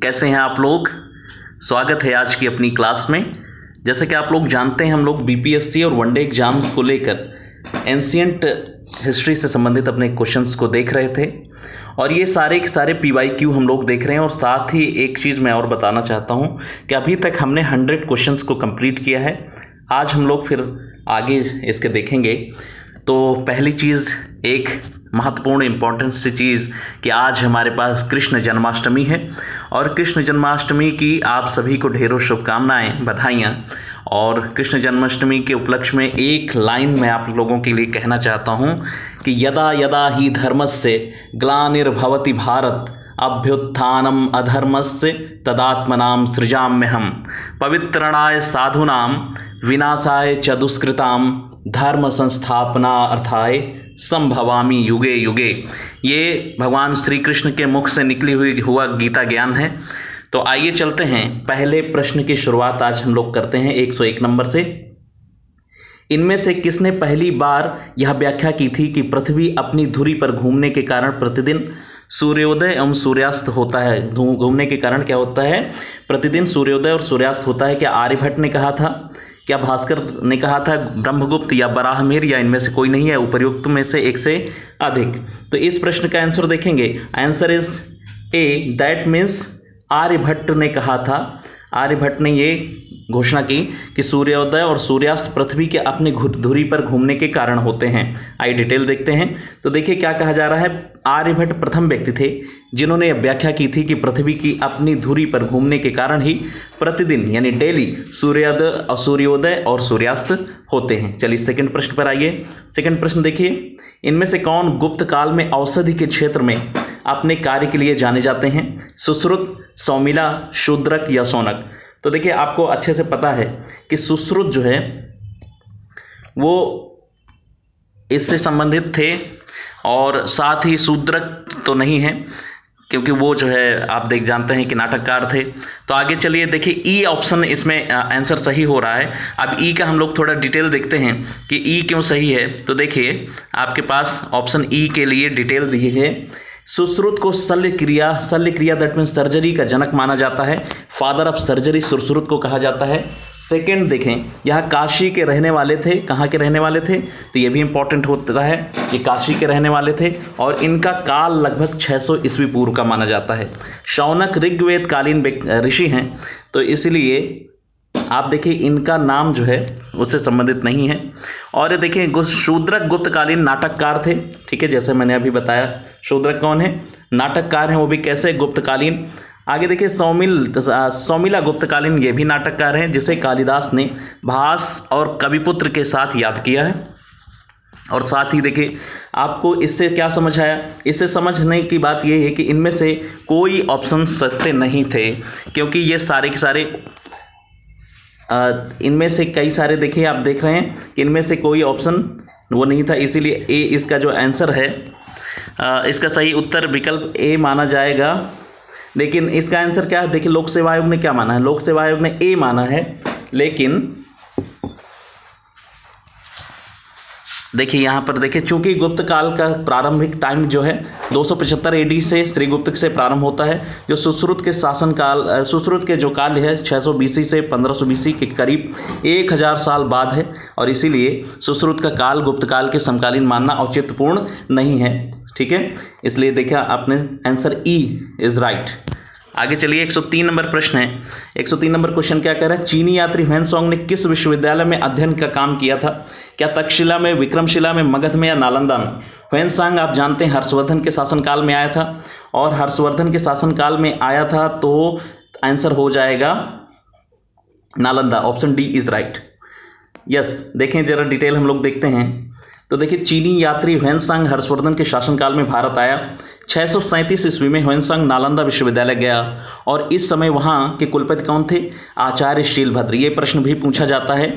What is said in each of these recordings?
कैसे हैं आप लोग। स्वागत है आज की अपनी क्लास में। जैसे कि आप लोग जानते हैं, हम लोग बीपीएससी और वनडे एग्जाम्स को लेकर एंशिएंट हिस्ट्री से संबंधित अपने क्वेश्चंस को देख रहे थे और ये सारे के सारे पीवाईक्यू हम लोग देख रहे हैं। और साथ ही एक चीज़ मैं और बताना चाहता हूँ कि अभी तक हमने 100 क्वेश्चंस को कंप्लीट किया है। आज हम लोग फिर आगे इसके देखेंगे। तो पहली चीज़, एक महत्वपूर्ण इम्पॉर्टेंट सी चीज़ कि आज हमारे पास कृष्ण जन्माष्टमी है और कृष्ण जन्माष्टमी की आप सभी को ढेरों शुभकामनाएं, बधाइयाँ। और कृष्ण जन्माष्टमी के उपलक्ष्य में एक लाइन मैं आप लोगों के लिए कहना चाहता हूँ कि यदा यदा ही धर्मस्य ग्लानिर्भवति भारत अभ्युत्थानम अधर्मस्य तदात्मनां सृजाम्यहम् पवित्रणाय साधूनां विनाशाय च दुष्कृतां धर्म संस्थापना अर्थाय संभवामि युगे युगे। ये भगवान श्री कृष्ण के मुख से निकली हुआ गीता ज्ञान है। तो आइए चलते हैं, पहले प्रश्न की शुरुआत आज हम लोग करते हैं 101 नंबर से। इनमें से किसने पहली बार यह व्याख्या की थी कि पृथ्वी अपनी धुरी पर घूमने के कारण प्रतिदिन सूर्योदय एवं सूर्यास्त होता है। घूमने के कारण क्या होता है? प्रतिदिन सूर्योदय और सूर्यास्त होता है। क्या आर्यभट्ट ने कहा था? क्या भास्कर ने कहा था? ब्रह्मगुप्त या बराहमिहिर या इनमें से कोई नहीं है? उपर्युक्त में से एक से अधिक। तो इस प्रश्न का आंसर देखेंगे। Answer is A, that means Aryabhatta ने कहा था। आर्यभट्ट ने ये घोषणा की कि सूर्योदय और सूर्यास्त पृथ्वी के अपनी धुरी पर घूमने के कारण होते हैं। आइए डिटेल देखते हैं। तो देखिए क्या कहा जा रहा है। आर्यभट्ट प्रथम व्यक्ति थे जिन्होंने यह व्याख्या की थी कि पृथ्वी की अपनी धुरी पर घूमने के कारण ही प्रतिदिन यानी डेली सूर्योदय और सूर्यास्त होते हैं। चलिए सेकंड प्रश्न पर आइए। सेकंड प्रश्न देखिए, इनमें से कौन गुप्त काल में औषधि के क्षेत्र में अपने कार्य के लिए जाने जाते हैं? सुश्रुत, सौमिला, शूद्रक या शौनक? तो देखिए आपको अच्छे से पता है कि सुश्रुत जो है वो इससे संबंधित थे और साथ ही शूद्रक तो नहीं है क्योंकि वो जो है आप जानते हैं कि नाटककार थे। तो आगे चलिए देखिए, ई ऑप्शन इसमें आंसर सही हो रहा है। अब ई का हम लोग थोड़ा डिटेल देखते हैं कि ई क्यों सही है। तो देखिए आपके पास ऑप्शन ई के लिए डिटेल दी है। सुश्रुत को शल्य क्रिया दैट मीन्स सर्जरी का जनक माना जाता है। फादर ऑफ सर्जरी सुश्रुत को कहा जाता है। सेकंड देखें, यह काशी के रहने वाले थे। कहाँ के रहने वाले थे? तो ये भी इंपॉर्टेंट होता है। ये काशी के रहने वाले थे और इनका काल लगभग 600 ईस्वी पूर्व का माना जाता है। शौनक ऋग्वेद कालीन ऋषि हैं, तो इसलिए आप देखिए इनका नाम जो है उससे संबंधित नहीं है। और देखिए शूद्रक गुप्तकालीन नाटककार थे। ठीक है, जैसे मैंने अभी बताया शूद्रक कौन है? नाटककार हैं, वो भी कैसे? गुप्तकालीन। आगे देखिए सौमिला गुप्तकालीन, ये भी नाटककार हैं जिसे कालिदास ने भास और कविपुत्र के साथ याद किया है। और साथ ही देखिए आपको इससे क्या समझ आया? इससे समझने की बात ये है कि इनमें से कोई ऑप्शन सत्य नहीं थे क्योंकि ये सारे के सारे इनमें से कई सारे देखिए आप देख रहे हैं कि इनमें से कोई ऑप्शन वो नहीं था, इसीलिए ए इसका जो आंसर है इसका सही उत्तर विकल्प ए माना जाएगा। लेकिन इसका आंसर क्या है? देखिए लोक सेवा आयोग ने क्या माना है? लोक सेवा आयोग ने ए माना है। लेकिन देखिए यहाँ पर देखिए, चूंकि गुप्त काल का प्रारंभिक टाइम जो है 275 एडी से श्रीगुप्त से प्रारंभ होता है, जो सुश्रुत के शासनकाल सुश्रुत के जो काल है 600 बीसी से 1500 बीसी के करीब 1000 साल बाद है और इसीलिए सुश्रुत का काल गुप्त काल के समकालीन मानना औचित्यपूर्ण नहीं है। ठीक है, इसलिए देखिए आपने आंसर ई इज राइट। आगे चलिए 103 नंबर प्रश्न है। 103 नंबर क्वेश्चन क्या कह रहा है? चीनी यात्री ह्वेनसांग ने किस विश्वविद्यालय में अध्ययन का काम किया था? क्या तक्षशिला में, विक्रमशिला में, मगध में या नालंदा में? ह्वेनसांग आप जानते हैं हर्षवर्धन के शासनकाल में आया था और हर्षवर्धन के शासनकाल में आया था तो आंसर हो जाएगा Nalanda. Option D is right. Yes, देखें जरा डिटेल हम लोग देखते हैं। तो देखिए चीनी यात्री ह्वेनसांग हर्षवर्धन के शासनकाल में भारत आया। 637 ईस्वी में ह्वेनसांग नालंदा विश्वविद्यालय गया और इस समय वहाँ के कुलपति कौन थे? आचार्य शीलभद्र। ये प्रश्न भी पूछा जाता है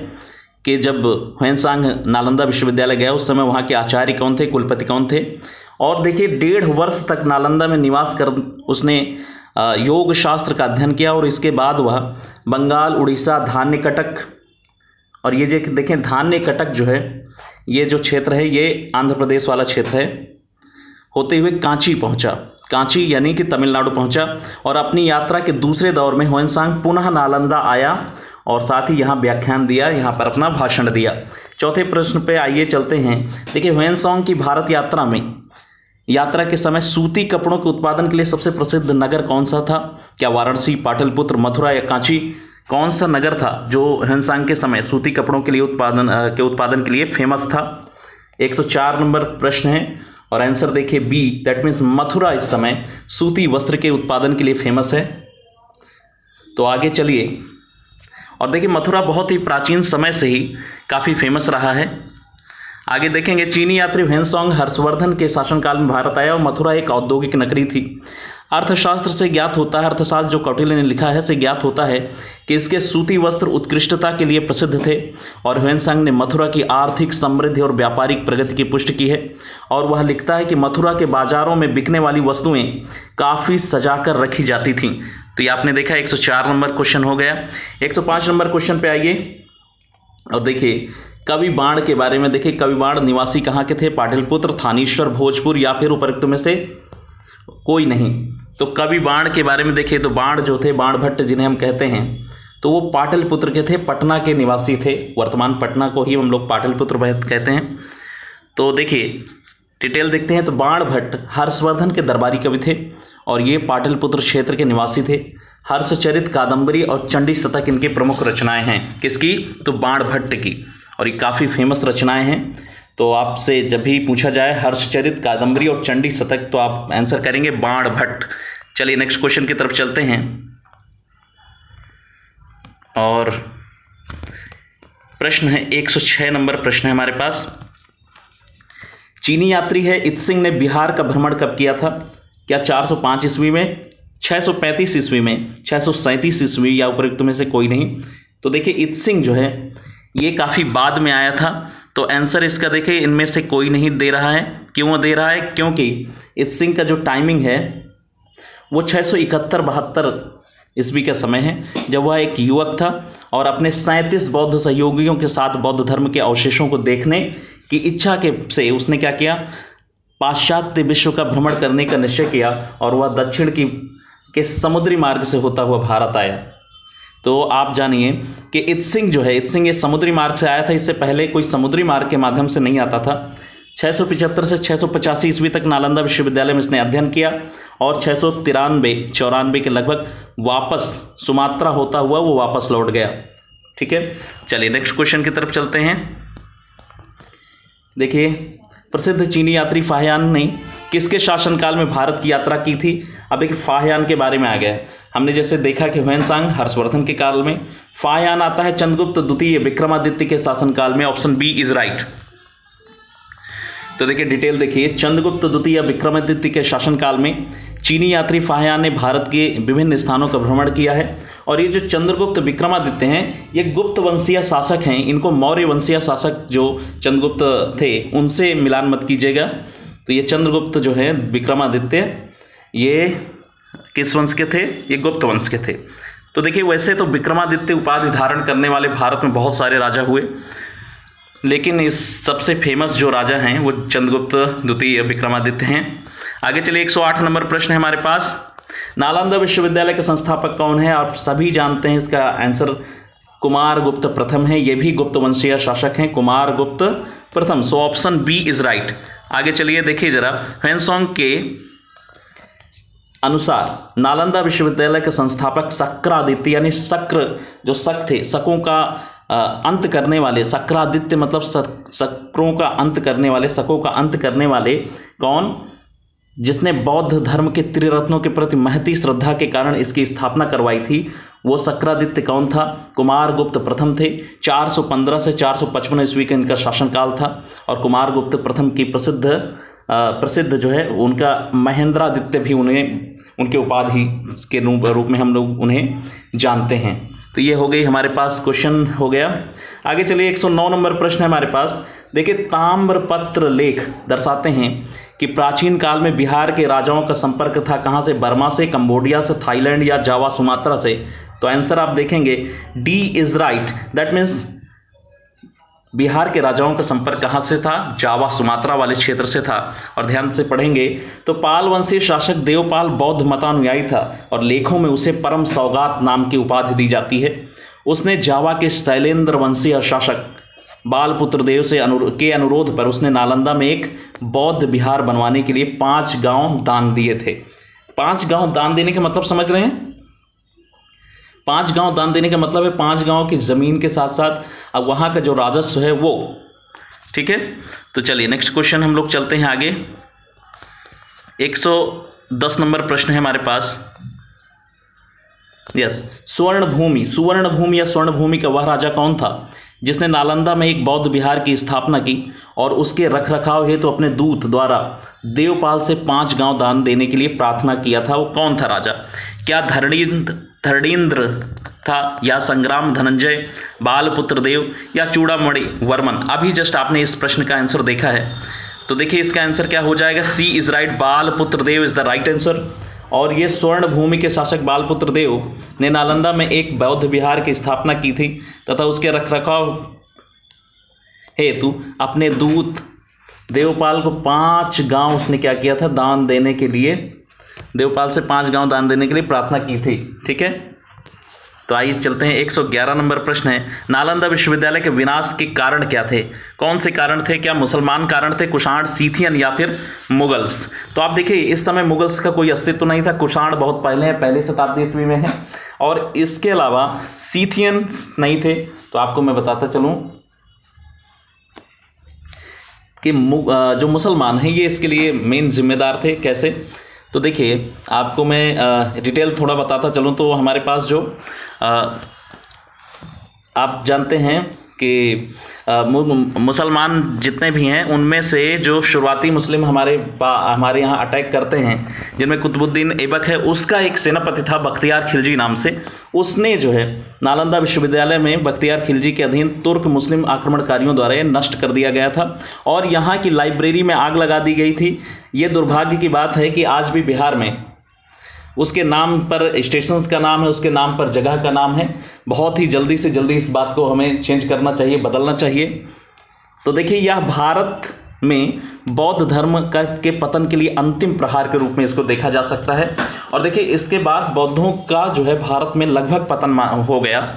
कि जब ह्वेनसांग नालंदा विश्वविद्यालय गया उस समय वहाँ के आचार्य कौन थे, कुलपति कौन थे? और देखिए 1.5 वर्ष तक नालंदा में निवास कर उसने योग शास्त्र का अध्ययन किया और इसके बाद वह बंगाल, उड़ीसा, धान्य कटक और ये जो देखें धान्य कटक जो है ये जो क्षेत्र है ये आंध्र प्रदेश वाला क्षेत्र है, होते हुए कांची पहुंचा कांची यानी कि तमिलनाडु पहुंचा और अपनी यात्रा के दूसरे दौर में ह्वेनसांग पुनः नालंदा आया और साथ ही यहाँ व्याख्यान दिया, यहाँ पर अपना भाषण दिया। चौथे प्रश्न पे आइए चलते हैं। देखिए ह्वेनसांग की भारत यात्रा में यात्रा के समय सूती कपड़ों के उत्पादन के लिए सबसे प्रसिद्ध नगर कौन सा था? क्या वाराणसी, पाटलिपुत्र, मथुरा या कांची? कौन सा नगर था जो ह्वेनसांग के समय सूती कपड़ों के लिए उत्पादन के लिए फेमस था? 104 नंबर प्रश्न है और आंसर देखिए बी, दैट मीन्स मथुरा इस समय सूती वस्त्र के उत्पादन के लिए फेमस है। तो आगे चलिए और देखिए मथुरा बहुत ही प्राचीन समय से ही काफ़ी फेमस रहा है। आगे देखेंगे चीनी यात्री ह्वेनसांग हर्षवर्धन के शासनकाल में भारत आया और मथुरा एक औद्योगिक नगरी थी। अर्थशास्त्र से ज्ञात होता है, अर्थशास्त्र जो कौटिल्य ने लिखा है से ज्ञात होता है कि इसके सूती वस्त्र उत्कृष्टता के लिए प्रसिद्ध थे और ह्वेनसांग ने मथुरा की आर्थिक समृद्धि और व्यापारिक प्रगति की पुष्टि की है। और वह लिखता है कि मथुरा के बाजारों में बिकने वाली वस्तुएं काफ़ी सजाकर रखी जाती थीं। तो ये आपने देखा 104 नंबर क्वेश्चन हो गया। 105 नंबर क्वेश्चन पे आइए और देखिए कवि बाण के बारे में। देखिए कवि बाण निवासी कहाँ के थे? पाटलिपुत्र, थानेश्वर, भोजपुर या फिर उपरोक्त में से कोई नहीं। तो कवि बाण के बारे में देखिए तो बाण जो थे, बाण भट्ट जिन्हें हम कहते हैं, तो वो पाटलिपुत्र के थे, पटना के निवासी थे। वर्तमान पटना को ही हम लोग पाटलिपुत्र कहते हैं। तो देखिए डिटेल देखते हैं तो बाण भट्ट हर्षवर्धन के दरबारी कवि थे और ये पाटलिपुत्र क्षेत्र के निवासी थे। हर्षचरित, कादंबरी और चंडी शतक इनके प्रमुख रचनाएं हैं। किसकी? तो बाण भट्ट की, और ये काफ़ी फेमस रचनाएं हैं। तो आपसे जब भी पूछा जाए हर्षचरित, कादंबरी और चंडी शतक तो आप आंसर करेंगे बाण भट्ट। चलिए नेक्स्ट क्वेश्चन की तरफ चलते हैं और प्रश्न है 106 नंबर प्रश्न है हमारे पास। चीनी यात्री है इत्सिंग ने बिहार का भ्रमण कब किया था? क्या 405 ईस्वी में, 635 ईस्वी में, 637 ईस्वी या उपरोक्त में से कोई नहीं? तो देखिए इत्सिंग जो है ये काफ़ी बाद में आया था। तो आंसर इसका देखिए इनमें से कोई नहीं दे रहा है। क्यों दे रहा है? क्योंकि इत्सिंग का जो टाइमिंग है वो 671-72 ईस्वी का समय है, जब वह एक युवक था और अपने 37 बौद्ध सहयोगियों के साथ बौद्ध धर्म के अवशेषों को देखने की इच्छा से उसने क्या किया? पाश्चात्य विश्व का भ्रमण करने का निश्चय किया और वह दक्षिण के समुद्री मार्ग से होता हुआ भारत आया। तो आप जानिए कि इत्सिंग जो है, इत्सिंग ये समुद्री मार्ग से आया था। इससे पहले कोई समुद्री मार्ग के माध्यम से नहीं आता था। 675 से 685 ईस्वी तक नालंदा विश्वविद्यालय में इसने अध्ययन किया और 693-94 के लगभग वापस सुमात्रा होता हुआ वो वापस लौट गया। ठीक है, चलिए नेक्स्ट क्वेश्चन की तरफ चलते हैं। देखिए प्रसिद्ध चीनी यात्री फाहियान ने किसके शासनकाल में भारत की यात्रा की थी? अब देखिए फाहियान के बारे में आ गया। हमने जैसे देखा कि ह्वेनसांग हर्षवर्धन के काल में, फाहियान आता है चंद्रगुप्त द्वितीय विक्रमादित्य के शासनकाल में। Option B is right. तो देखिए डिटेल देखिए, चंद्रगुप्त द्वितीय विक्रमादित्य के शासनकाल में चीनी यात्री फाहियान ने भारत के विभिन्न स्थानों का भ्रमण किया है। और ये जो चंद्रगुप्त विक्रमादित्य हैं ये गुप्त वंशीय शासक हैं। इनको मौर्य वंशीय शासक जो चंद्रगुप्त थे उनसे मिलान मत कीजिएगा। तो ये चंद्रगुप्त जो है विक्रमादित्य ये किस वंश के थे? ये गुप्त वंश के थे। तो देखिए वैसे तो विक्रमादित्य उपाधि धारण करने वाले भारत में बहुत सारे राजा हुए, लेकिन इस सबसे फेमस जो राजा हैं वो चंद्रगुप्त द्वितीय विक्रमादित्य हैं। आगे चलिए 108 नंबर प्रश्न है हमारे पास। नालंदा विश्वविद्यालय के संस्थापक कौन है? आप सभी जानते हैं इसका आंसर कुमारगुप्त प्रथम है। ये भी गुप्त वंशीय शासक हैं, कुमारगुप्त प्रथम। So option B is right. आगे चलिए देखिए जरा, ह्वेनसांग के अनुसार नालंदा विश्वविद्यालय के संस्थापक शक्रादित्य यानी शक्र जो शक थे, शकों का अंत करने वाले, शक्रादित्य मतलब शक्रों का अंत करने वाले, शकों का अंत करने वाले कौन? जिसने बौद्ध धर्म के त्रिरत्नों के प्रति महती श्रद्धा के कारण इसकी स्थापना करवाई थी, वो शक्रादित्य कौन था? कुमारगुप्त प्रथम थे। 415 से 455 ईस्वी का इनका शासनकाल था और कुमारगुप्त प्रथम की प्रसिद्ध जो है उनका महेंद्रादित्य भी उनके उपाधि के रूप में हम लोग उन्हें जानते हैं। तो ये हो गई हमारे पास क्वेश्चन हो गया। आगे चलिए 109 नंबर प्रश्न है हमारे पास। देखिए ताम्रपत्र लेख दर्शाते हैं कि प्राचीन काल में बिहार के राजाओं का संपर्क था कहाँ से? बर्मा से, कंबोडिया से, थाईलैंड या जावा सुमात्रा से। तो आंसर आप देखेंगे D is right. That means Bihar के राजाओं का संपर्क कहाँ से था? जावा सुमात्रा वाले क्षेत्र से था। और ध्यान से पढ़ेंगे तो पाल वंशीय शासक देवपाल बौद्ध मतानुयायी था और लेखों में उसे परम सौगात नाम की उपाधि दी जाती है। उसने जावा के शैलेंद्र वंशीय शासक बालपुत्र देव के अनुरोध पर उसने नालंदा में एक बौद्ध विहार बनवाने के लिए 5 गांव दान दिए थे। 5 गांव दान देने का मतलब समझ रहे हैं? 5 गांव दान देने का मतलब है 5 गांव की ज़मीन के साथ साथ अब वहाँ का जो राजस्व है वो। ठीक है, तो चलिए नेक्स्ट क्वेश्चन हम लोग चलते हैं आगे। 110 नंबर प्रश्न है हमारे पास। यस, सुवर्ण भूमि या स्वर्ण भूमि का वह राजा कौन था जिसने नालंदा में एक बौद्ध विहार की स्थापना की और उसके रखरखाव हेतु अपने दूत द्वारा देवपाल से 5 गांव दान देने के लिए प्रार्थना किया था? वो कौन था राजा? क्या धरणीन्द्र था, या संग्राम धनंजय, बालपुत्र देव, या चूड़ामणि वर्मन? अभी जस्ट आपने इस प्रश्न का आंसर देखा है, तो देखिए इसका आंसर क्या हो जाएगा? C is right, Balaputra Deva is the right answer. और ये स्वर्ण भूमि के शासक बालपुत्र देव ने नालंदा में एक बौद्ध विहार की स्थापना की थी तथा उसके रखरखाव हेतु अपने दूत देवपाल को 5 गांव उसने क्या किया था? दान देने के लिए, देवपाल से 5 गांव दान देने के लिए प्रार्थना की थी। ठीक है, तो आइए चलते हैं। 111 नंबर प्रश्न है, नालंदा विश्वविद्यालय के विनाश के कारण क्या थे? कौन से कारण थे? क्या मुसलमान कारण थे, कुषाण, सीथियन, या फिर मुगल्स? तो आप देखिए इस समय मुगल्स का कोई अस्तित्व नहीं था, कुषाण बहुत पहले है, पहली शताब्दी ईस्वी में है, और इसके अलावा सीथियन नहीं थे। तो आपको मैं बताता चलूँ कि जो मुसलमान हैं ये इसके लिए मेन जिम्मेदार थे। कैसे? तो देखिए आपको मैं डिटेल थोड़ा बताता चलूँ तो हमारे पास जो आप जानते हैं कि मुसलमान जितने भी हैं उनमें से जो शुरुआती मुस्लिम हमारे यहाँ अटैक करते हैं, जिनमें कुतुबुद्दीन ऐबक है, उसका एक सेनापति था बख्तियार खिलजी नाम से। उसने जो है नालंदा विश्वविद्यालय में बख्तियार खिलजी के अधीन तुर्क मुस्लिम आक्रमणकारियों द्वारा नष्ट कर दिया गया था और यहाँ की लाइब्रेरी में आग लगा दी गई थी। ये दुर्भाग्य की बात है कि आज भी बिहार में उसके नाम पर स्टेशंस का नाम है, उसके नाम पर जगह का नाम है। बहुत ही जल्दी से जल्दी इस बात को हमें चेंज करना चाहिए, बदलना चाहिए। तो देखिए यह भारत में बौद्ध धर्म के पतन के लिए अंतिम प्रहार के रूप में इसको देखा जा सकता है। और देखिए इसके बाद बौद्धों का जो है भारत में लगभग पतन हो गया।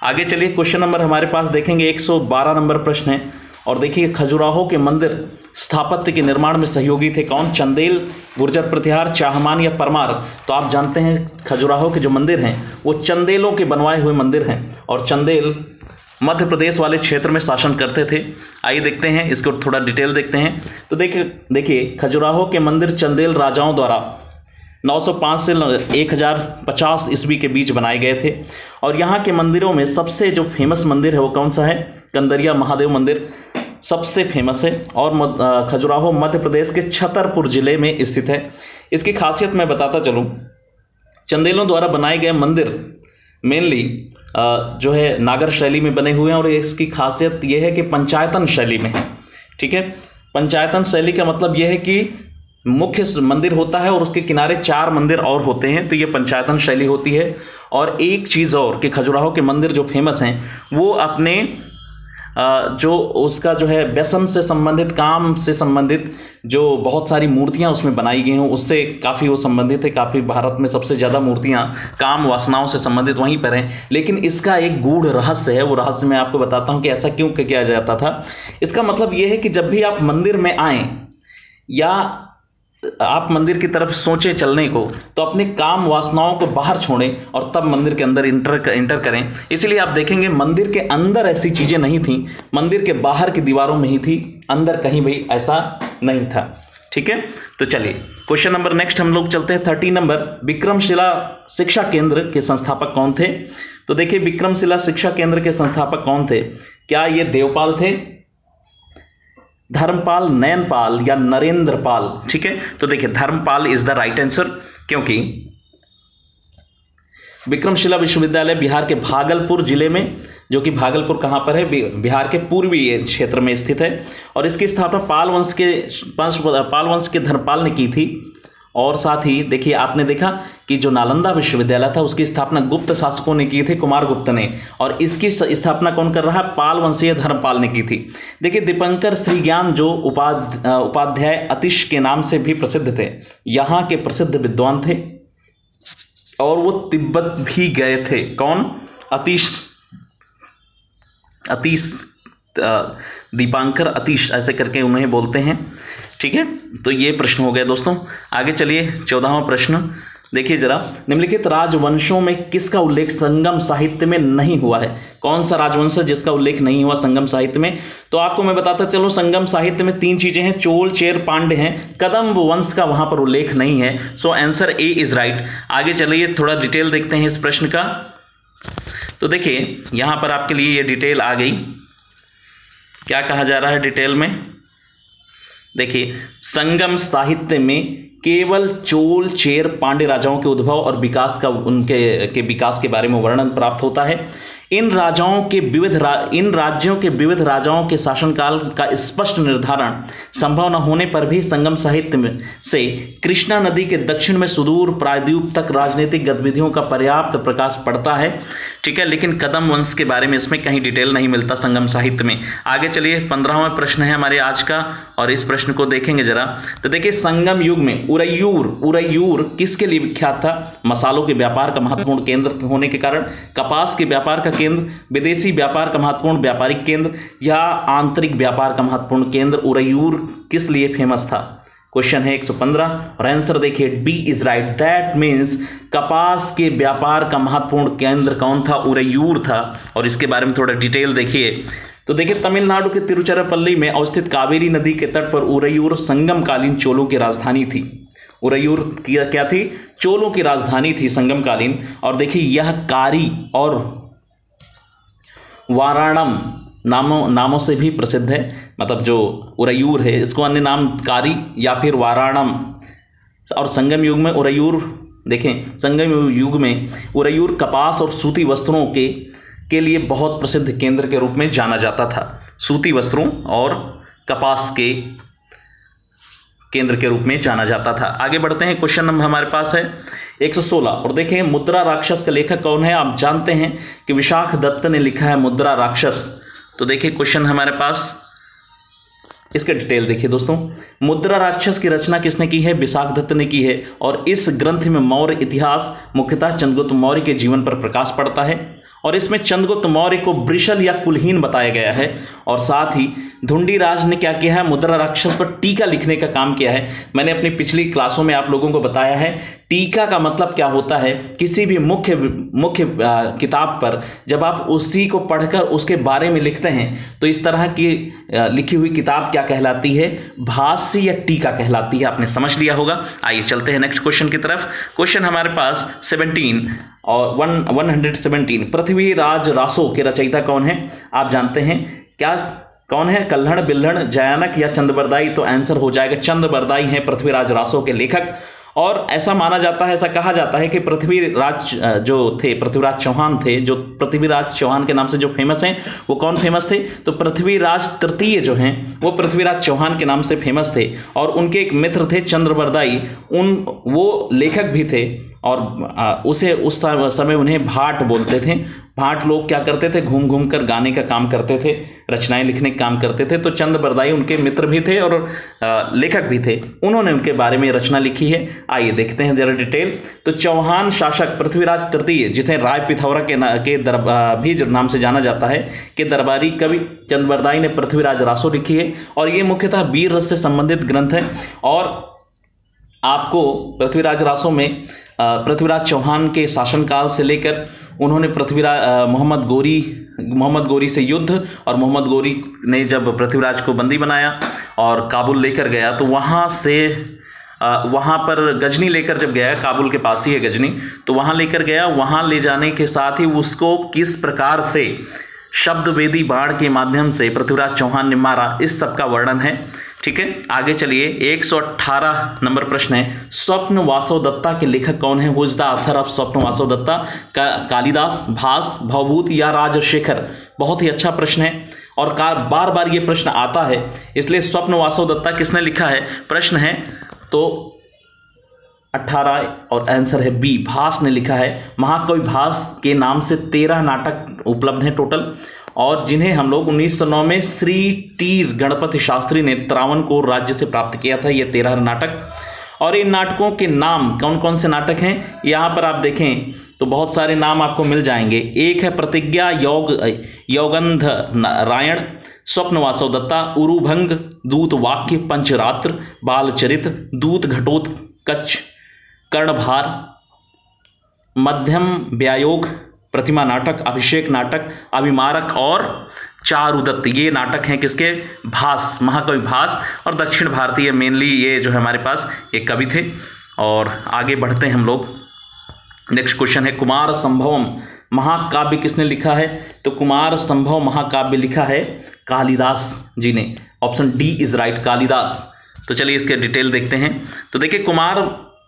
आगे चलिए क्वेश्चन नंबर हमारे पास देखेंगे। 112 नंबर प्रश्न है और देखिए खजुराहो के मंदिर स्थापत्य के निर्माण में सहयोगी थे कौन? चंदेल, गुर्जर प्रतिहार, चाहमान या परमार? तो आप जानते हैं खजुराहो के जो मंदिर हैं वो चंदेलों के बनवाए हुए मंदिर हैं और चंदेल मध्य प्रदेश वाले क्षेत्र में शासन करते थे। आइए देखते हैं इसको थोड़ा डिटेल देखते हैं। तो देखिए खजुराहो के मंदिर चंदेल राजाओं द्वारा 905 से 1050 ईस्वी के बीच बनाए गए थे और यहाँ के मंदिरों में सबसे जो फेमस मंदिर है वो कौन सा है? कंदरिया महादेव मंदिर सबसे फेमस है और खजुराहो मध्य प्रदेश के छतरपुर जिले में स्थित है। इसकी खासियत मैं बताता चलूँ, चंदेलों द्वारा बनाए गए मंदिर मेनली जो है नागर शैली में बने हुए हैं और इसकी खासियत यह है कि पंचायतन शैली में है। ठीक है, पंचायतन शैली का मतलब यह है कि मुख्य मंदिर होता है और उसके किनारे 4 मंदिर और होते हैं, तो ये पंचायतन शैली होती है। और एक चीज़ और कि खजुराहो के मंदिर जो फेमस हैं वो अपने जो उसका जो है व्यसन से संबंधित, काम से संबंधित जो बहुत सारी मूर्तियां उसमें बनाई गई हैं उससे काफ़ी वो संबंधित है। काफ़ी भारत में सबसे ज़्यादा मूर्तियां काम वासनाओं से संबंधित वहीं पर हैं। लेकिन इसका एक गूढ़ रहस्य है, वो रहस्य मैं आपको बताता हूं कि ऐसा क्यों किया जाता था। इसका मतलब ये है कि जब भी आप मंदिर में आएँ या आप मंदिर की तरफ सोचें चलने को, तो अपने काम वासनाओं को बाहर छोड़ें और तब मंदिर के अंदर इंटर करें। इसलिए आप देखेंगे मंदिर के अंदर ऐसी चीज़ें नहीं थी, मंदिर के बाहर की दीवारों में ही थी, अंदर कहीं भी ऐसा नहीं था। ठीक है, तो चलिए क्वेश्चन नंबर नेक्स्ट हम लोग चलते हैं 30 नंबर। विक्रमशिला शिक्षा केंद्र के संस्थापक कौन थे? तो देखिए विक्रमशिला शिक्षा केंद्र के संस्थापक कौन थे? क्या ये देवपाल थे, धर्मपाल, नयनपाल या नरेंद्रपाल? ठीक है, तो देखिए Dharmapal is the right answer, क्योंकि विक्रमशिला विश्वविद्यालय बिहार के भागलपुर जिले में, जो कि भागलपुर कहाँ पर है? बिहार के पूर्वी क्षेत्र में स्थित है और इसकी स्थापना पाल वंश के धर्मपाल ने की थी और साथ ही देखिए आपने देखा कि जो नालंदा विश्वविद्यालय था उसकी स्थापना गुप्त शासकों ने की थी, कुमारगुप्त ने, और इसकी स्थापना कौन कर रहा है? पाल वंशीय धर्मपाल ने की थी। देखिए दीपंकर श्रीज्ञान जो उपाध्याय अतिश के नाम से भी प्रसिद्ध थे, यहाँ के प्रसिद्ध विद्वान थे और वो तिब्बत भी गए थे। कौन? अतीश दीपांकर अतीश ऐसे करके उन्हें बोलते हैं। ठीक है, तो ये प्रश्न हो गए दोस्तों। आगे चलिए 14वां प्रश्न देखिए जरा, निम्नलिखित राजवंशों में किसका उल्लेख संगम साहित्य में नहीं हुआ है? कौन सा राजवंश है जिसका उल्लेख नहीं हुआ संगम साहित्य में? तो आपको मैं बताता चलो, संगम साहित्य में 3 चीजें हैं, चोल, चेर, पांड्य हैं। कदम्ब वंश का वहां पर उल्लेख नहीं है, so answer A is right. आगे चलिए थोड़ा डिटेल देखते हैं इस प्रश्न का। तो देखिए यहां पर आपके लिए ये डिटेल आ गई। क्या कहा जा रहा है डिटेल में? देखिए संगम साहित्य में केवल चोल, चेर, पांड्य राजाओं के उद्भव और विकास का उनके विकास के बारे में वर्णन प्राप्त होता है। इन राज्यों के विविध राजाओं के शासनकाल का स्पष्ट निर्धारण संभव न होने पर भी संगम साहित्य में से कृष्णा नदी के दक्षिण में सुदूर प्रायद्वीप तक राजनीतिक गतिविधियों का पर्याप्त प्रकाश पड़ता है। ठीक है, लेकिन कदम वंश के बारे में इसमें कहीं डिटेल नहीं मिलता संगम साहित्य में। आगे चलिए 15वां प्रश्न है हमारे आज का, और इस प्रश्न को देखेंगे जरा। तो देखिए संगम युग में उरैयूर किसके लिए विख्यात था? मसालों के व्यापार का महत्वपूर्ण केंद्र होने के कारण, कपास के व्यापार का केंद्र, विदेशी व्यापार का महत्वपूर्ण व्यापारिक केंद्र, या आंतरिक व्यापार का महत्वपूर्ण केंद्र? उरैयूर किस लिए फेमस था? क्वेश्चन है 115 और आंसर देखिए B is right. That means कपास के व्यापार का महत्वपूर्ण केंद्र कौन था? उरैयूर था। और इसके बारे में थोड़ा डिटेल देखिए। तो देखिए तमिलनाडु के तिरुचिरापल्ली में अवस्थित कावेरी नदी के तट पर उरैयूर संगमकालीन चोलों की राजधानी थी। उरैयूर क्या थी? चोलों की राजधानी थी संगमकालीन। और देखिए यह कारी और वाराणम नामों से भी प्रसिद्ध है। मतलब जो उरैयूर है इसको अन्य नाम कारी या फिर वाराणम। और संगम युग में उरैयूर, देखें संगम युग में उरैयूर कपास और सूती वस्त्रों के लिए बहुत प्रसिद्ध केंद्र के रूप में जाना जाता था। सूती वस्त्रों और कपास के केंद्र के रूप में जाना जाता था। आगे बढ़ते हैं, क्वेश्चन नंबर हमारे पास है 116 और देखें मुद्रा राक्षस का लेखक कौन है? आप जानते हैं कि विशाख दत्त ने लिखा है मुद्रा राक्षस। तो देखिए क्वेश्चन हमारे पास, इसका डिटेल देखिए दोस्तों। मुद्रा राक्षस की रचना किसने की है? विशाख दत्त ने की है। और इस ग्रंथ में मौर्य इतिहास मुख्यतः चंद्रगुप्त मौर्य के जीवन पर प्रकाश पड़ता है और इसमें चंद्रगुप्त मौर्य को वृषल या कुलहीन बताया गया है। और साथ ही ढुंडीराज ने क्या किया है? मुद्रा राक्षस पर टीका लिखने का काम किया है। मैंने अपनी पिछली क्लासों में आप लोगों को बताया है टीका का मतलब क्या होता है। किसी भी मुख्य किताब पर जब आप उसी को पढ़कर उसके बारे में लिखते हैं तो इस तरह की लिखी हुई किताब क्या कहलाती है? भाष्य या टीका कहलाती है। आपने समझ लिया होगा। आइए चलते हैं नेक्स्ट क्वेश्चन की तरफ। क्वेश्चन हमारे पास 17 और 117 पृथ्वीराज रासो के रचयिता कौन है? आप जानते हैं क्या कौन है? कल्हड़, बिल्हड़, जयानक या चंद्रबरदाई? तो आंसर हो जाएगा चंद्रबरदाई हैं पृथ्वीराज रासो के लेखक। और ऐसा माना जाता है, ऐसा कहा जाता है कि पृथ्वीराज जो थे, पृथ्वीराज चौहान थे, जो पृथ्वीराज चौहान के नाम से जो फेमस हैं, वो कौन फेमस थे? तो पृथ्वीराज तृतीय जो हैं वो पृथ्वीराज चौहान के नाम से फेमस थे। और उनके एक मित्र थे चंद्रबरदाई, वो लेखक भी थे और उस समय उन्हें भाट बोलते थे। भाट लोग क्या करते थे? घूम घूम कर गाने का काम करते थे, रचनाएं लिखने का काम करते थे। तो चंद्रबरदाई उनके मित्र भी थे और लेखक भी थे। उन्होंने उनके बारे में रचना लिखी है। आइए देखते हैं जरा डिटेल। तो चौहान शासक पृथ्वीराज तृतीय, जिसे राय पिथौरा के भी नाम से जाना जाता है, के दरबारी कवि चंद्रबरदाई ने पृथ्वीराज रासो लिखी है। और ये मुख्यतः वीर रस से संबंधित ग्रंथ है। और आपको पृथ्वीराज रासो में पृथ्वीराज चौहान के शासनकाल से लेकर उन्होंने मोहम्मद गोरी से युद्ध, और मोहम्मद गोरी ने जब पृथ्वीराज को बंदी बनाया और काबुल लेकर गया तो वहाँ पर गजनी लेकर जब गया, काबुल के पास ही है गजनी, तो वहाँ लेकर गया। वहाँ ले जाने के साथ ही उसको किस प्रकार से शब्द वेदी बाण के माध्यम से पृथ्वीराज चौहान ने मारा, इस सब का वर्णन है। ठीक है, आगे चलिए 118 नंबर प्रश्न है, स्वप्न वासव दत्ता के लेखक कौन है? Who is the author of स्वप्न वासव दत्ता? कालिदास, भास, भवभूत या राजशेखर? बहुत ही अच्छा प्रश्न है और बार बार ये प्रश्न आता है, इसलिए स्वप्न वासव दत्ता किसने लिखा है प्रश्न है। तो 18 और आंसर है बी, भास ने लिखा है। महाकवि भास के नाम से 13 नाटक उपलब्ध हैं टोटल, और जिन्हें हम लोग 1909 में श्री टी गणपति शास्त्री ने त्रावणकोर राज्य से प्राप्त किया था, ये 13 नाटक। और इन नाटकों के नाम कौन कौन से नाटक हैं, यहाँ पर आप देखें तो बहुत सारे नाम आपको मिल जाएंगे। एक है प्रतिज्ञा, योगंध रायण, स्वप्न वासव दत्ता, उरुभंग, दूत वाक्य, पंचरात्र, बालचरित, दूत घटोत्कच, कर्णभार, मध्यम व्यायोग, प्रतिमा नाटक, अभिषेक नाटक, अभिमारक और चारुदत्त। ये नाटक हैं किसके, भास, महाकवि भास। और दक्षिण भारतीय मेनली ये जो है हमारे पास ये कवि थे। और आगे बढ़ते हैं हम लोग। नेक्स्ट क्वेश्चन है कुमार संभवम महाकाव्य किसने लिखा है, तो कुमार संभव महाकाव्य लिखा है कालिदास जी ने। Option D is right, Kalidas. तो चलिए इसके डिटेल देखते हैं। तो देखिए कुमार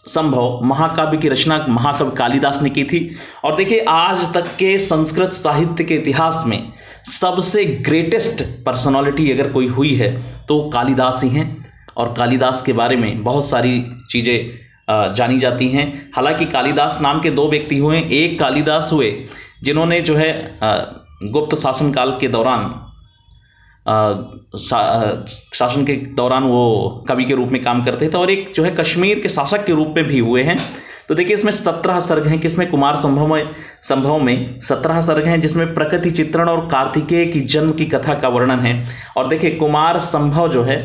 संभव महाकाव्य की रचना महाकवि कालिदास ने की थी। और देखिए आज तक के संस्कृत साहित्य के इतिहास में सबसे ग्रेटेस्ट पर्सनालिटी अगर कोई हुई है तो कालिदास ही हैं। और कालिदास के बारे में बहुत सारी चीज़ें जानी जाती हैं। हालांकि कालिदास नाम के 2 व्यक्ति हुए, एक कालिदास हुए जिन्होंने जो है गुप्त शासनकाल के दौरान शासन के दौरान वो कवि के रूप में काम करते थे, और एक जो है कश्मीर के शासक के रूप में भी हुए हैं। तो देखिए इसमें 17 सर्ग हैं, किसमें, कुमार संभव में 17 सर्ग हैं, जिसमें प्रकृति चित्रण और कार्तिकेय की जन्म की कथा का वर्णन है। और देखिए कुमार संभव जो है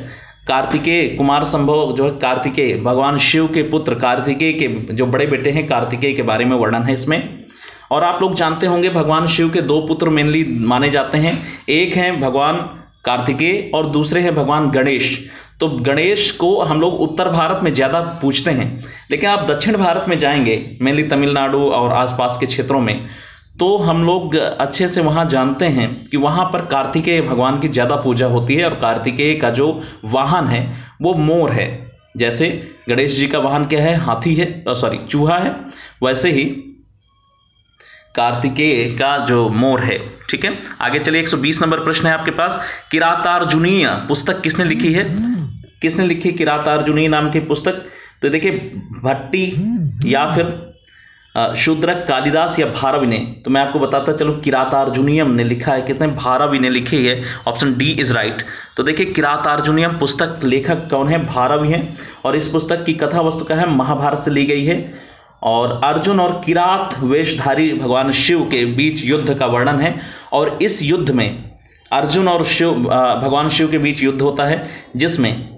कुमार संभव जो है कार्तिकेय, भगवान शिव के पुत्र कार्तिकेय के जो बड़े बेटे हैं कार्तिकेय के बारे में वर्णन है इसमें। और आप लोग जानते होंगे भगवान शिव के 2 पुत्र मेनली माने जाते हैं, एक हैं भगवान कार्तिकेय और दूसरे हैं भगवान गणेश। तो गणेश को हम लोग उत्तर भारत में ज़्यादा पूजते हैं, लेकिन आप दक्षिण भारत में जाएंगे मेनली तमिलनाडु और आसपास के क्षेत्रों में, तो हम लोग अच्छे से वहाँ जानते हैं कि वहाँ पर कार्तिकेय भगवान की ज़्यादा पूजा होती है। और कार्तिकेय का जो वाहन है वो मोर है। जैसे गणेश जी का वाहन क्या है, हाथी है, चूहा है, वैसे ही कार्तिकेय का जो मोर है। ठीक है, आगे चलिए 120 नंबर प्रश्न है आपके पास। किरातार्जुनीय पुस्तक किसने लिखी है, किसने लिखी किरातार्जुनीय नाम की पुस्तक, तो देखिए भट्टी या फिर शूद्रक, कालिदास या भारवी ने। तो मैं आपको बताता चलो किरातार्जुनीयम ने लिखा है, कितने, भारवी ने लिखी है। Option D is right. तो देखिए किरातार्जुनीयम पुस्तक लेखक कौन है, भारवी हैं। और इस पुस्तक की कथा वस्तु क्या है, महाभारत से ली गई है। और अर्जुन और किरात वेशधारी भगवान शिव के बीच युद्ध का वर्णन है। और इस युद्ध में अर्जुन और भगवान शिव के बीच युद्ध होता है, जिसमें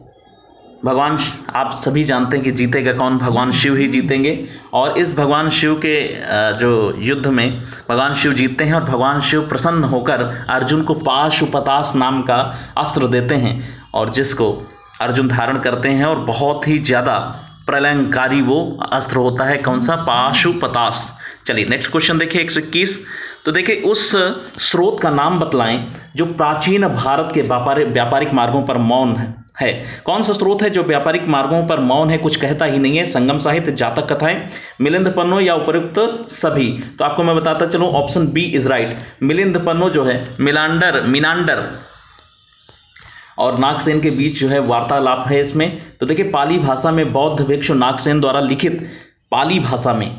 आप सभी जानते हैं कि जीतेगा कौन, भगवान शिव ही जीतेंगे। और इस भगवान शिव के जो युद्ध में भगवान शिव जीतते हैं, और भगवान शिव प्रसन्न होकर अर्जुन को पाशुपतास नाम का अस्त्र देते हैं, और जिसको अर्जुन धारण करते हैं। और बहुत ही ज़्यादा प्रलयंकारी वो अस्त्र होता है, कौन सा, पाशुपतास। चलिए नेक्स्ट क्वेश्चन देखिए 121। तो देखिए उस स्रोत का नाम बतलाएं जो प्राचीन भारत के व्यापारिक मार्गों पर मौन है। कौन सा स्रोत है जो व्यापारिक मार्गों पर मौन है, कुछ कहता ही नहीं है। संगम साहित्य, जातक कथाएं, मिलिंद पन्नो या उपयुक्त सभी। तो आपको मैं बताता चलूं option B is right. Milinda Panho जो है मीनांडर और नागसेन के बीच जो है वार्तालाप है इसमें। तो देखिए पाली भाषा में बौद्ध भिक्षु नागसेन द्वारा लिखित, पाली भाषा में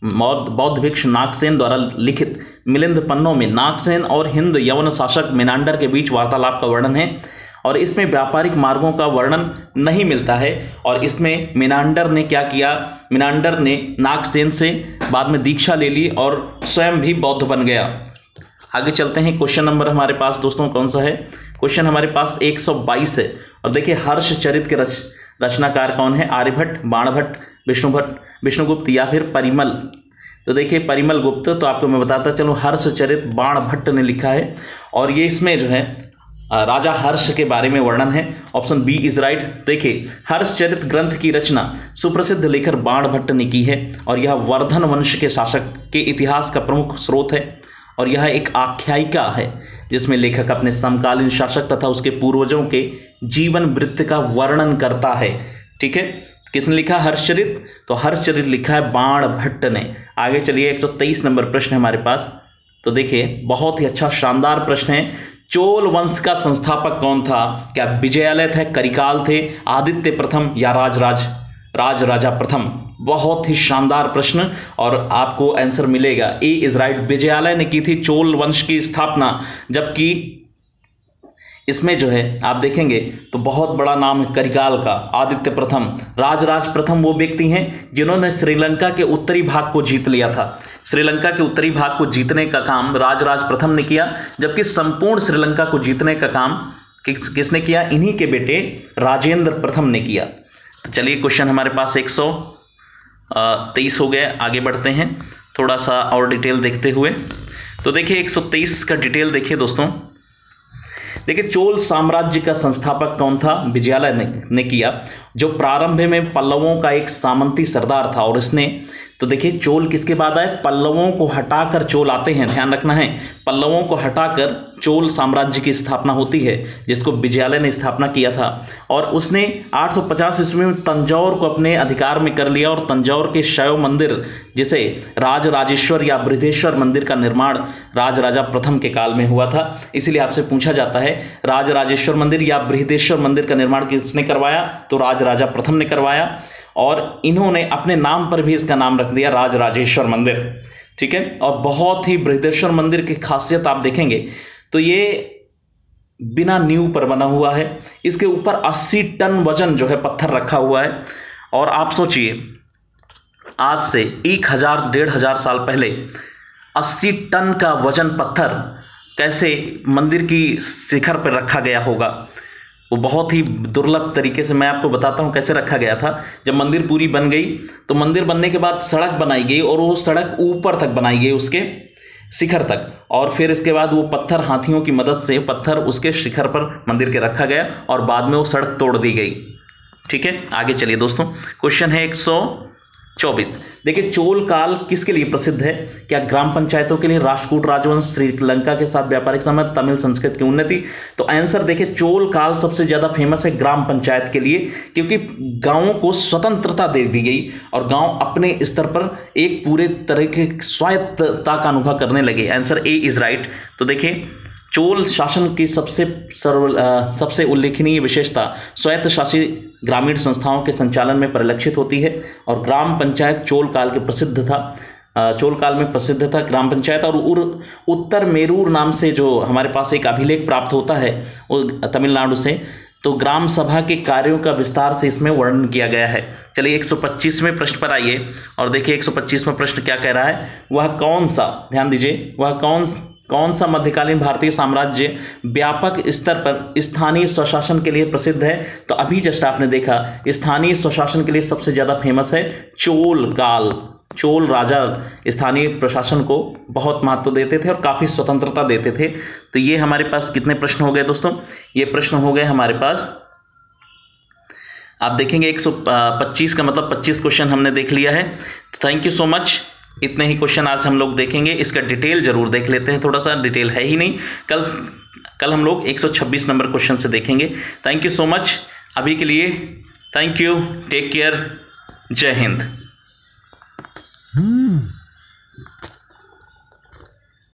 बौद्ध भिक्षु नागसेन द्वारा लिखित मिलिंद पन्नों में नागसेन और हिंद यवन शासक मीनांडर के बीच वार्तालाप का वर्णन है। और इसमें व्यापारिक मार्गों का वर्णन नहीं मिलता है। और इसमें मीनांडर ने क्या किया, मीनांडर ने नागसेन से बाद में दीक्षा ले ली और स्वयं भी बौद्ध बन गया। आगे चलते हैं। क्वेश्चन नंबर हमारे पास दोस्तों कौन सा है, क्वेश्चन हमारे पास 122 है। और देखिए हर्षचरित के रचनाकार कौन है, आर्यभट्ट, बाणभट्ट, विष्णुगुप्त या फिर परिमल। तो देखिए परिमल गुप्त। तो आपको मैं बताता चलूँ हर्षचरित बाणभट्ट ने लिखा है। और ये इसमें जो है राजा हर्ष के बारे में वर्णन है। Option B is right. देखिए हर्षचरित ग्रंथ की रचना सुप्रसिद्ध लेखक बाणभट्ट ने की है। और यह वर्धन वंश के शासक के इतिहास का प्रमुख स्रोत है। और यह एक आख्यायिका है जिसमें लेखक अपने समकालीन शासक तथा उसके पूर्वजों के जीवन वृत्त का वर्णन करता है। ठीक है, किसने लिखा, हर्षचरित। तो हर्षचरित लिखा है बाणभट्ट ने। आगे चलिए 123 नंबर प्रश्न है हमारे पास। तो देखिए बहुत ही अच्छा शानदार प्रश्न है। चोल वंश का संस्थापक कौन था, क्या विजयालय थे, करिकाल थे, आदित्य प्रथम या राज राजा प्रथम। बहुत ही शानदार प्रश्न और आपको आंसर मिलेगा। ए इज राइट। विजयालय ने की थी चोल वंश की स्थापना, जबकि इसमें जो है आप देखेंगे तो बहुत बड़ा नाम है करिकाल का, आदित्य प्रथम। राजराज प्रथम वो व्यक्ति हैं जिन्होंने श्रीलंका के उत्तरी भाग को जीत लिया था। श्रीलंका के उत्तरी भाग को जीतने का काम राजराज प्रथम ने किया, जबकि संपूर्ण श्रीलंका को जीतने का काम किसने किया? इन्हीं के बेटे राजेंद्र प्रथम ने किया। तो चलिए क्वेश्चन हमारे पास 123 हो गए। आगे बढ़ते हैं थोड़ा सा और डिटेल देखते हुए। तो देखिए 123 का डिटेल देखिए दोस्तों। देखिए चोल साम्राज्य का संस्थापक कौन था? विजयालय ने किया, जो प्रारंभ में पल्लवों का एक सामंती सरदार था। और इसने तो देखिए चोल किसके बाद आए? पल्लवों को हटाकर चोल आते हैं, ध्यान रखना है। पल्लवों को हटाकर चोल साम्राज्य की स्थापना होती है, जिसको विजयालय ने स्थापना किया था। और उसने 850 ईस्वी में तंजौर को अपने अधिकार में कर लिया और तंजौर के शैव मंदिर, जिसे राजराजेश्वर या बृहदेश्वर मंदिर का निर्माण राजराजा प्रथम के काल में हुआ था। इसीलिए आपसे पूछा जाता है राजराजेश्वर मंदिर या बृहदेश्वर मंदिर का निर्माण किसने करवाया? तो राजराजा प्रथम ने करवाया। और इन्होंने अपने नाम पर भी इसका नाम रख दिया राजराजेश्वर मंदिर, ठीक है। और बहुत ही बृहदेश्वर मंदिर की खासियत आप देखेंगे तो ये बिना नींव पर बना हुआ है। इसके ऊपर 80 टन वजन जो है पत्थर रखा हुआ है। और आप सोचिए आज से 1000-1500 साल पहले 80 टन का वजन पत्थर कैसे मंदिर की शिखर पर रखा गया होगा। वो बहुत ही दुर्लभ तरीके से मैं आपको बताता हूँ कैसे रखा गया था। जब मंदिर पूरी बन गई तो मंदिर बनने के बाद सड़क बनाई गई और वो सड़क ऊपर तक बनाई गई, उसके शिखर तक। और फिर इसके बाद वो पत्थर हाथियों की मदद से पत्थर उसके शिखर पर मंदिर के रखा गया और बाद में वो सड़क तोड़ दी गई, ठीक है। आगे चलिए दोस्तों, क्वेश्चन है 124। देखिए चोल काल किसके लिए प्रसिद्ध है? क्या ग्राम पंचायतों के लिए, राष्ट्रकूट राजवंश, श्रीलंका के साथ व्यापारिक संबंध, तमिल संस्कृत की उन्नति? तो आंसर देखिए चोल काल सबसे ज्यादा फेमस है ग्राम पंचायत के लिए, क्योंकि गांवों को स्वतंत्रता दे दी गई और गांव अपने स्तर पर एक पूरे तरह के स्वायत्तता का अनुभव करने लगे। Answer A is right. तो देखिए चोल शासन की सबसे उल्लेखनीय विशेषता स्वायत्त शासी ग्रामीण संस्थाओं के संचालन में परिलक्षित होती है। और ग्राम पंचायत चोल काल के प्रसिद्ध था, चोल काल में प्रसिद्ध था ग्राम पंचायत। और उत्तर मेरूर नाम से जो हमारे पास एक अभिलेख प्राप्त होता है वो तमिलनाडु से, तो ग्राम सभा के कार्यों का विस्तार से इसमें वर्णन किया गया है। चलिए 125वें प्रश्न पर आइए और देखिए 125वां प्रश्न क्या कह रहा है। वह कौन सा, ध्यान दीजिए, वह कौन सा मध्यकालीन भारतीय साम्राज्य व्यापक स्तर पर स्थानीय स्वशासन के लिए प्रसिद्ध है? तो अभी जस्ट आपने देखा स्थानीय स्वशासन के लिए सबसे ज़्यादा फेमस है चोल काल। चोल राजा स्थानीय प्रशासन को बहुत महत्व देते थे और काफ़ी स्वतंत्रता देते थे। तो ये हमारे पास कितने प्रश्न हो गए दोस्तों? ये प्रश्न हो गए हमारे पास, आप देखेंगे 125 का मतलब 25 क्वेश्चन हमने देख लिया है। तो थैंक यू सो मच। इतने ही क्वेश्चन आज हम लोग देखेंगे। इसका डिटेल जरूर देख लेते हैं, थोड़ा सा डिटेल है ही नहीं। कल हम लोग 126 नंबर क्वेश्चन से देखेंगे। थैंक यू सो मच अभी के लिए। थैंक यू, टेक केयर, जय हिंद।